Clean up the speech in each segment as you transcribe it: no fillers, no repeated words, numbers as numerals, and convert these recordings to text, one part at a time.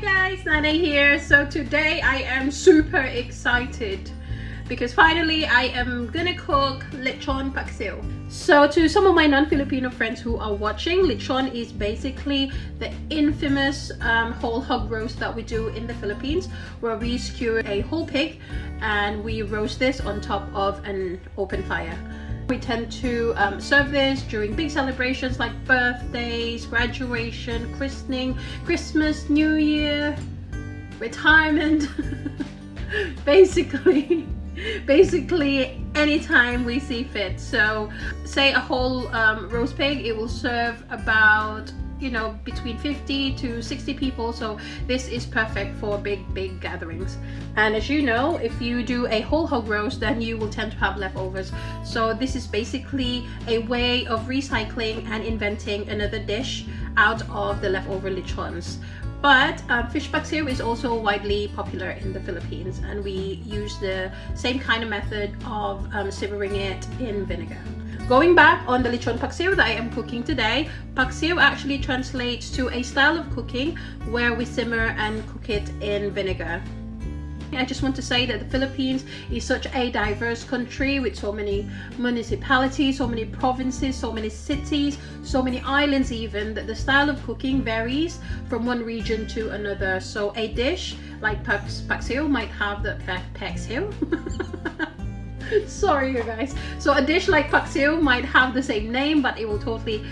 guys, Nanay here. So today I am super excited because finally I am gonna cook Lechon Paksiw. So to some of my non-Filipino friends who are watching, lechon is basically the infamous whole hog roast that we do in the Philippines, where we skewer a whole pig and we roast this on top of an open fire. We tend to serve this during big celebrations like birthdays, graduation, christening, Christmas, New Year, retirement. basically anytime we see fit. So say a whole roast pig, it will serve about, you know, between 50 to 60 people. So this is perfect for big gatherings. And as you know, if you do a whole hog roast, then you will tend to have leftovers. So this is basically a way of recycling and inventing another dish out of the leftover lechons. But fish paksiw is also widely popular in the Philippines, and we use the same kind of method of simmering it in vinegar. Going back on the lechon paksiw that I am cooking today, paksiw actually translates to a style of cooking where we simmer and cook it in vinegar. I just want to say that the Philippines is such a diverse country with so many municipalities, so many provinces, so many cities, so many islands even, that the style of cooking varies from one region to another. So a dish like paksiw might have the paksiw. Sorry you guys. So a dish like paksiw might have the same name, but it will totally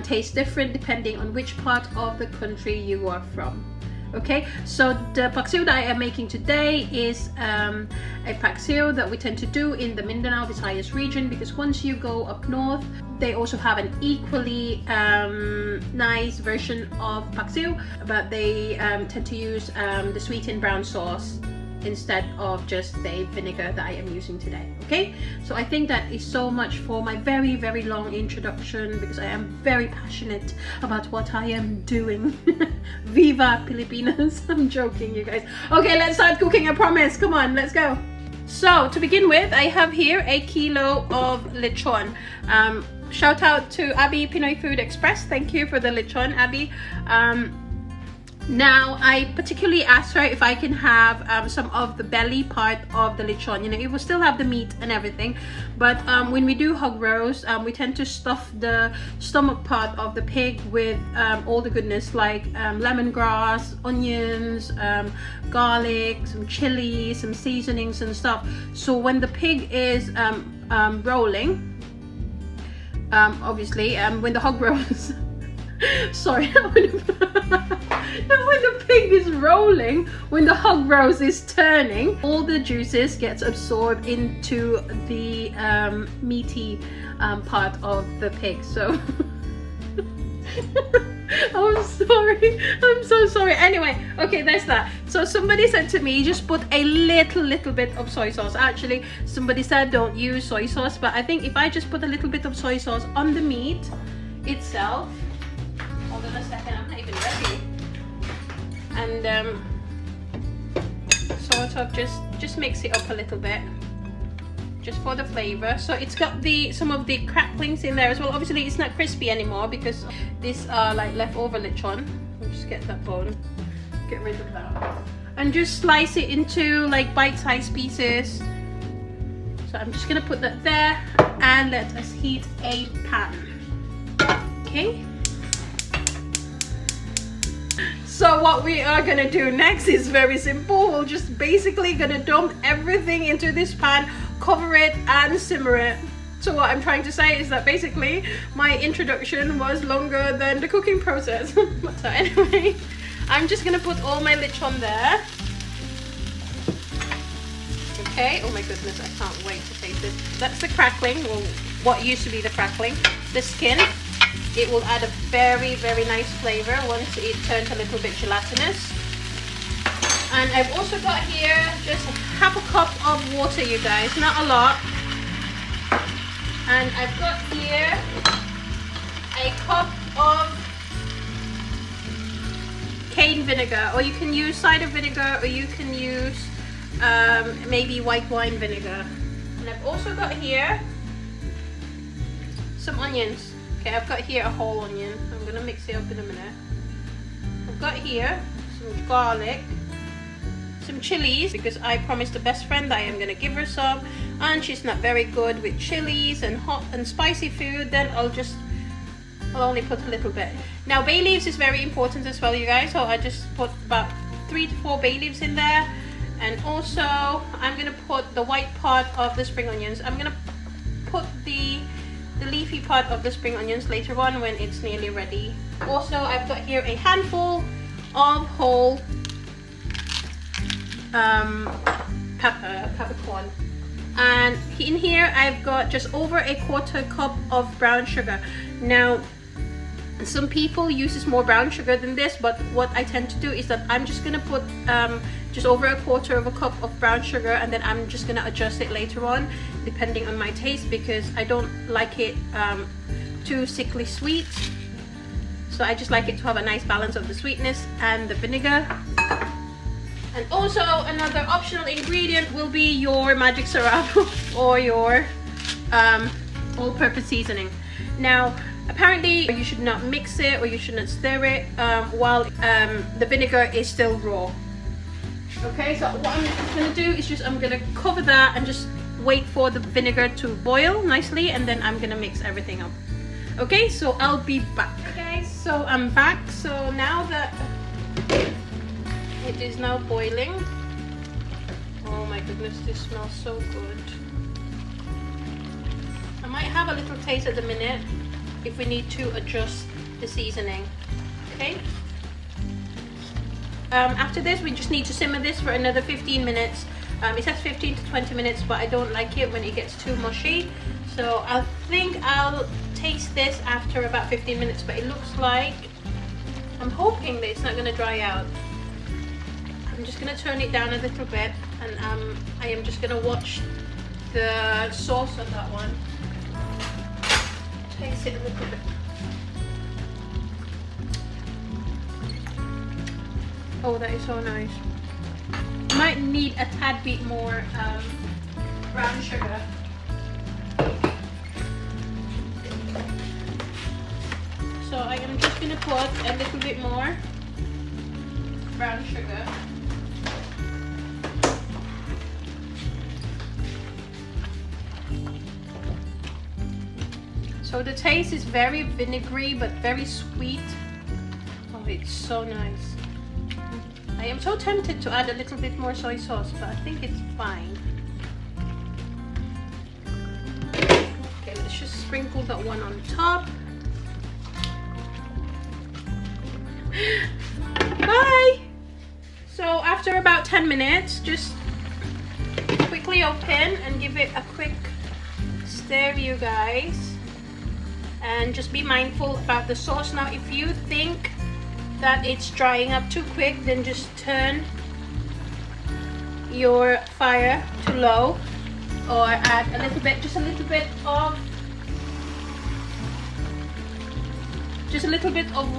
taste different depending on which part of the country you are from. Okay, so the paksiw that I am making today is a paksiw that we tend to do in the Mindanao Visayas region, because once you go up north, they also have an equally nice version of paksiw, but they tend to use the sweetened brown sauce instead of just the vinegar that I am using today. Okay, so I think that is so much for my very long introduction, because I am very passionate about what I am doing. Viva Pilipinas. I'm joking, you guys. Okay, let's start cooking, I promise. Come on, let's go. So to begin with, I have here a kilo of lechon. Shout out to Abby Pinoy Food Express. Thank you for the lechon, Abby. Now, I particularly asked her if I can have some of the belly part of the lechon. You know, it will still have the meat and everything, but when we do hog roast, we tend to stuff the stomach part of the pig with all the goodness like lemongrass, onions, garlic, some chili, some seasonings and stuff. So when the pig is rolling, obviously, when the hog roast sorry, when the pig is rolling, when the hog roast is turning, all the juices gets absorbed into the meaty part of the pig. So I'm sorry, I'm so sorry. Anyway, okay, there's that. So somebody said to me, just put a little bit of soy sauce. Actually, somebody said don't use soy sauce, but I think if I just put a little bit of soy sauce on the meat itself, hold on a second, I'm not even ready. And sort of just mix it up a little bit, just for the flavor. So it's got some of the cracklings in there as well. Obviously it's not crispy anymore because these are like leftover lechon. I'll just get that bone, get rid of that, and just slice it into like bite-sized pieces. So I'm just gonna put that there and let us heat a pan. Okay. So what we are gonna do next is very simple. We're just basically gonna dump everything into this pan, cover it and simmer it. So what I'm trying to say is that basically my introduction was longer than the cooking process. So anyway, I'm just gonna put all my lechon there. Okay, oh my goodness, I can't wait to taste this. That's the crackling, well, what used to be the crackling. The skin. It will add a very nice flavor once it turns a little bit gelatinous. And I've also got here just half a cup of water, you guys, not a lot. And I've got here a cup of cane vinegar, or you can use cider vinegar, or you can use maybe white wine vinegar. And I've also got here some onions. Okay, I've got here a whole onion. I'm gonna mix it up in a minute. I've got here some garlic, some chilies, because I promised the best friend that I am gonna give her some, and she's not very good with chilies and hot and spicy food. Then I'll only put a little bit. Now bay leaves is very important as well, you guys, so I just put about 3 to 4 bay leaves in there. And also I'm gonna put the white part of the spring onions. I'm gonna put the leafy part of the spring onions later on when it's nearly ready. Also, I've got here a handful of whole peppercorn, and in here I've got just over a 1/4 cup of brown sugar. Now some people uses more brown sugar than this, but what I tend to do is that I'm just gonna put just over a 1/4 cup of brown sugar, and then I'm just gonna adjust it later on depending on my taste, because I don't like it too sickly sweet. So I just like it to have a nice balance of the sweetness and the vinegar. And also another optional ingredient will be your magic syrup or your all-purpose seasoning. Now apparently you should not mix it, or you should not stir it while the vinegar is still raw. Okay, so what I'm just going to do is I'm going to cover that and just wait for the vinegar to boil nicely, and then I'm going to mix everything up. Okay, so I'll be back. Okay guys, so I'm back. So now that it is now boiling, oh my goodness, this smells so good. I might have a little taste at the minute if we need to adjust the seasoning. Okay. After this, we just need to simmer this for another 15 minutes. It says 15 to 20 minutes, but I don't like it when it gets too mushy. So I think I'll taste this after about 15 minutes, but it looks like, I'm hoping that it's not going to dry out. I'm just going to turn it down a little bit, and I am just going to watch the sauce on that one. Taste it a little bit. Oh, that is so nice. Might need a tad bit more brown sugar. So I am just going to put a little bit more brown sugar. So the taste is very vinegary but very sweet. Oh, it's so nice. I am so tempted to add a little bit more soy sauce, but I think it's fine. Okay, let's just sprinkle that one on top. Bye! So after about 10 minutes, just quickly open and give it a quick stir, you guys. And just be mindful about the sauce. Now, if you think that it's drying up too quick, then just turn your fire to low, or add a little bit, just a little bit of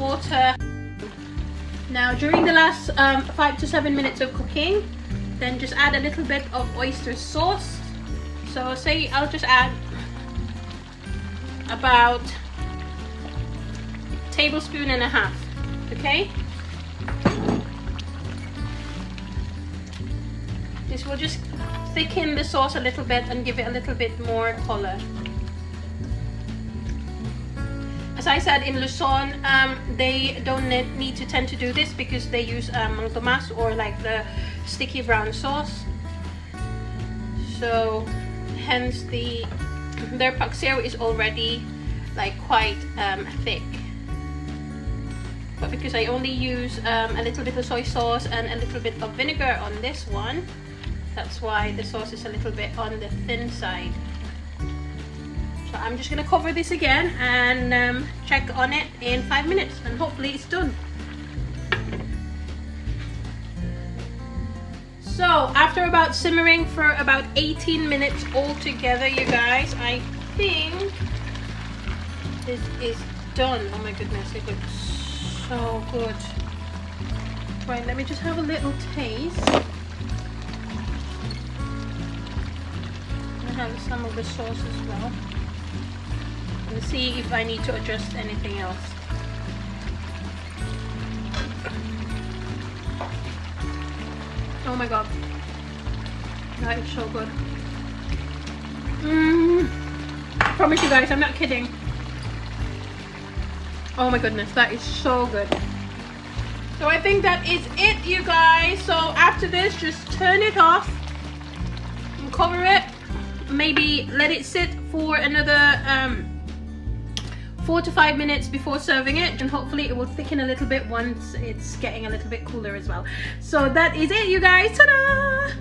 water. Now during the last 5 to 7 minutes of cooking, then just add a little bit of oyster sauce. So say I'll just add about 1.5 tablespoons. Okay, this will just thicken the sauce a little bit and give it a little bit more color. As I said, in Lechon, they don't need to tend to do this because they use mang tomas, or like the sticky brown sauce. So hence their paksiw is already like quite thick. But because I only use a little bit of soy sauce and a little bit of vinegar on this one, that's why the sauce is a little bit on the thin side. So I'm just going to cover this again and check on it in 5 minutes, and hopefully it's done. So after about simmering for about 18 minutes altogether, you guys, I think this is done. Oh my goodness, it looks so good. Right, let me just have a little taste. I have some of the sauce as well, and see if I need to adjust anything else. Oh my god. That is so good. I promise you guys, I'm not kidding. Oh my goodness, that is so good. So I think that is it, you guys. So after this, just turn it off and cover it. Maybe let it sit for another 4 to 5 minutes before serving it, and hopefully it will thicken a little bit once it's getting a little bit cooler as well. So that is it, you guys. Ta-da!